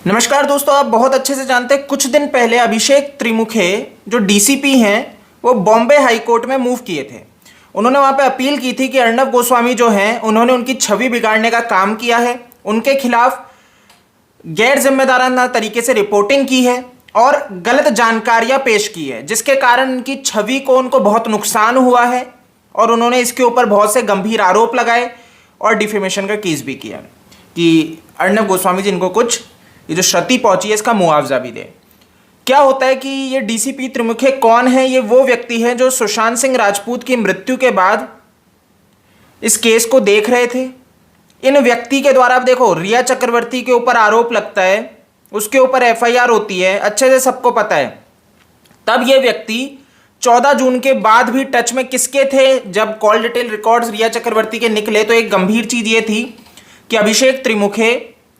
नमस्कार दोस्तों, आप बहुत अच्छे से जानते हैं कुछ दिन पहले अभिषेक त्रिमुखे जो डीसीपी हैं वो बॉम्बे हाई कोर्ट में मूव किए थे। उन्होंने वहां पे अपील की थी कि अर्नब गोस्वामी जो हैं उन्होंने उनकी छवि बिगाड़ने का काम किया है, उनके खिलाफ गैर जिम्मेदाराना तरीके से रिपोर्टिंग की है और गलत जानकारियां पेश की है, जिसके कारण उनकी छवि को उनको बहुत नुकसान हुआ है और उन्होंने इसके ऊपर बहुत से गंभीर आरोप लगाए और डिफेमेशन का केस भी किया कि अर्नब गोस्वामी जी इनको कुछ ये जो क्षति पहुंची है इसका मुआवजा भी दे। क्या होता है कि ये डीसीपी त्रिमुखे कौन है? ये वो व्यक्ति है जो सुशांत सिंह राजपूत की मृत्यु के बाद इस केस को देख रहे थे। इन व्यक्ति के द्वारा, आप देखो, रिया चक्रवर्ती के ऊपर आरोप लगता है, उसके ऊपर एफआईआर होती है, अच्छे से सबको पता है। तब ये व्यक्ति 14 जून के बाद भी टच में किसके थे? जब कॉल डिटेल रिकॉर्ड्स रिया चक्रवर्ती के निकले तो एक गंभीर चीज ये थी कि अभिषेक त्रिमुखे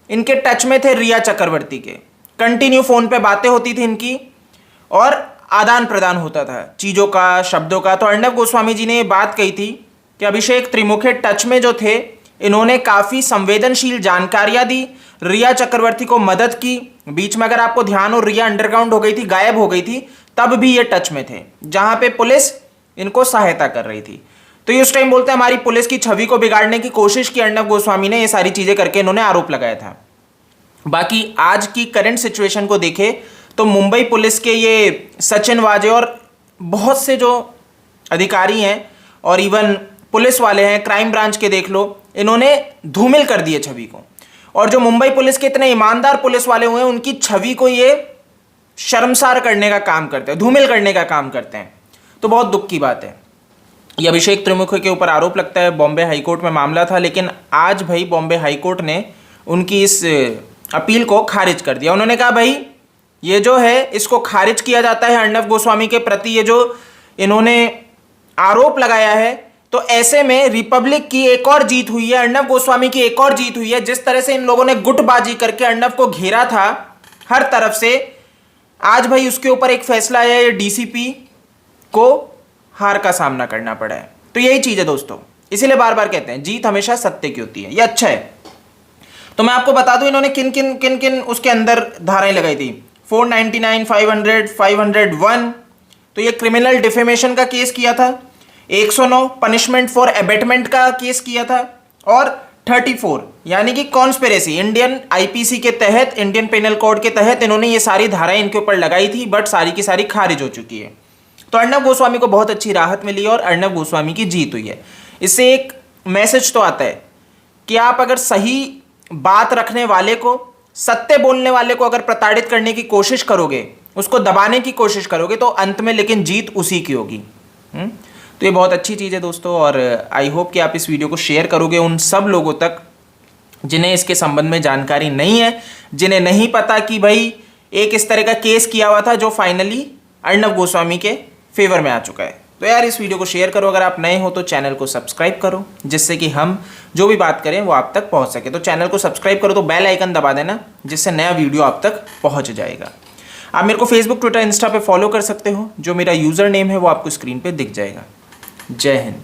इनके टच में थे रिया चक्रवर्ती के। कंटिन्यू फोन पे बातें होती थी इनकी और आदान प्रदान होता था चीजों का, शब्दों का। तो अर्नब गोस्वामी जी ने ये बात कही थी कि अभिषेक त्रिमुखे टच में जो थे, इन्होंने काफी संवेदनशील जानकारियां दी, रिया चक्रवर्ती को मदद की। बीच में अगर आपको ध्यान हो, रिया अंडरग्राउंड हो गई थी, गायब हो गई थी, तब भी ये टच में थे, जहां पे पुलिस इनको सहायता कर रही थी। तो ये उस टाइम बोलते हैं हमारी पुलिस की छवि को बिगाड़ने की कोशिश की अर्नब गोस्वामी ने, ये सारी चीजें करके इन्होंने आरोप लगाया था। बाकी आज की करंट सिचुएशन को देखें तो मुंबई पुलिस के ये सचिन वाजे और बहुत से जो अधिकारी हैं और इवन पुलिस वाले हैं, क्राइम ब्रांच के देख लो, इन्होंने धूमिल कर दिए छवि को। और जो मुंबई पुलिस के इतने ईमानदार पुलिस वाले हुए हैं, उनकी छवि को ये शर्मसार करने का काम करते हैं, धूमिल करने का काम करते हैं। तो बहुत दुख की बात है। ये अभिषेक त्रिमुखे के ऊपर आरोप लगता है, बॉम्बे हाईकोर्ट में मामला था, लेकिन आज भाई बॉम्बे हाईकोर्ट ने उनकी इस अपील को खारिज कर दिया। उन्होंने कहा भाई ये जो है इसको खारिज किया जाता है अर्नब गोस्वामी के प्रति ये जो इन्होंने आरोप लगाया है। तो ऐसे में रिपब्लिक की एक और जीत हुई है, अर्नब गोस्वामी की एक और जीत हुई है। जिस तरह से इन लोगों ने गुटबाजी करके अर्नब को घेरा था हर तरफ से, आज भाई उसके ऊपर एक फैसला आया, ये डीसीपी को हार का सामना करना पड़ा है। तो यही चीज है दोस्तों, इसीलिए बार बार कहते हैं जीत हमेशा सत्य की होती है। ये अच्छा है। तो मैं आपको बता दूं इन्होंने किन किन उसके अंदर धाराएं लगाई थी। 499, 500, 501 तो ये क्रिमिनल डिफेमेशन का केस किया था। 109 पनिशमेंट फॉर एबेटमेंट का केस किया था और 34 यानी कि कॉन्स्पिरेसी, इंडियन आईपीसी के तहत, इंडियन पेनल कोड के तहत इन्होंने ये सारी धाराएं इनके ऊपर लगाई थी, बट सारी की सारी खारिज हो चुकी है। तो अर्नब गोस्वामी को बहुत अच्छी राहत मिली और अर्नब गोस्वामी की जीत हुई है। इससे एक मैसेज तो आता है कि आप अगर सही बात रखने वाले को, सत्य बोलने वाले को अगर प्रताड़ित करने की कोशिश करोगे, उसको दबाने की कोशिश करोगे, तो अंत में लेकिन जीत उसी की होगी। तो ये बहुत अच्छी चीज़ है दोस्तों, और आई होप कि आप इस वीडियो को शेयर करोगे उन सब लोगों तक जिन्हें इसके संबंध में जानकारी नहीं है, जिन्हें नहीं पता कि भाई एक इस तरह का केस किया हुआ था जो फाइनली अर्नब गोस्वामी के फेवर में आ चुका है। तो यार इस वीडियो को शेयर करो। अगर आप नए हो तो चैनल को सब्सक्राइब करो, जिससे कि हम जो भी बात करें वो आप तक पहुंच सके। तो चैनल को सब्सक्राइब करो तो बेल आइकन दबा देना, जिससे नया वीडियो आप तक पहुंच जाएगा। आप मेरे को फेसबुक, ट्विटर, इंस्टा पे फॉलो कर सकते हो। जो मेरा यूज़र नेम है वो आपको स्क्रीन पे दिख जाएगा। जय हिंद।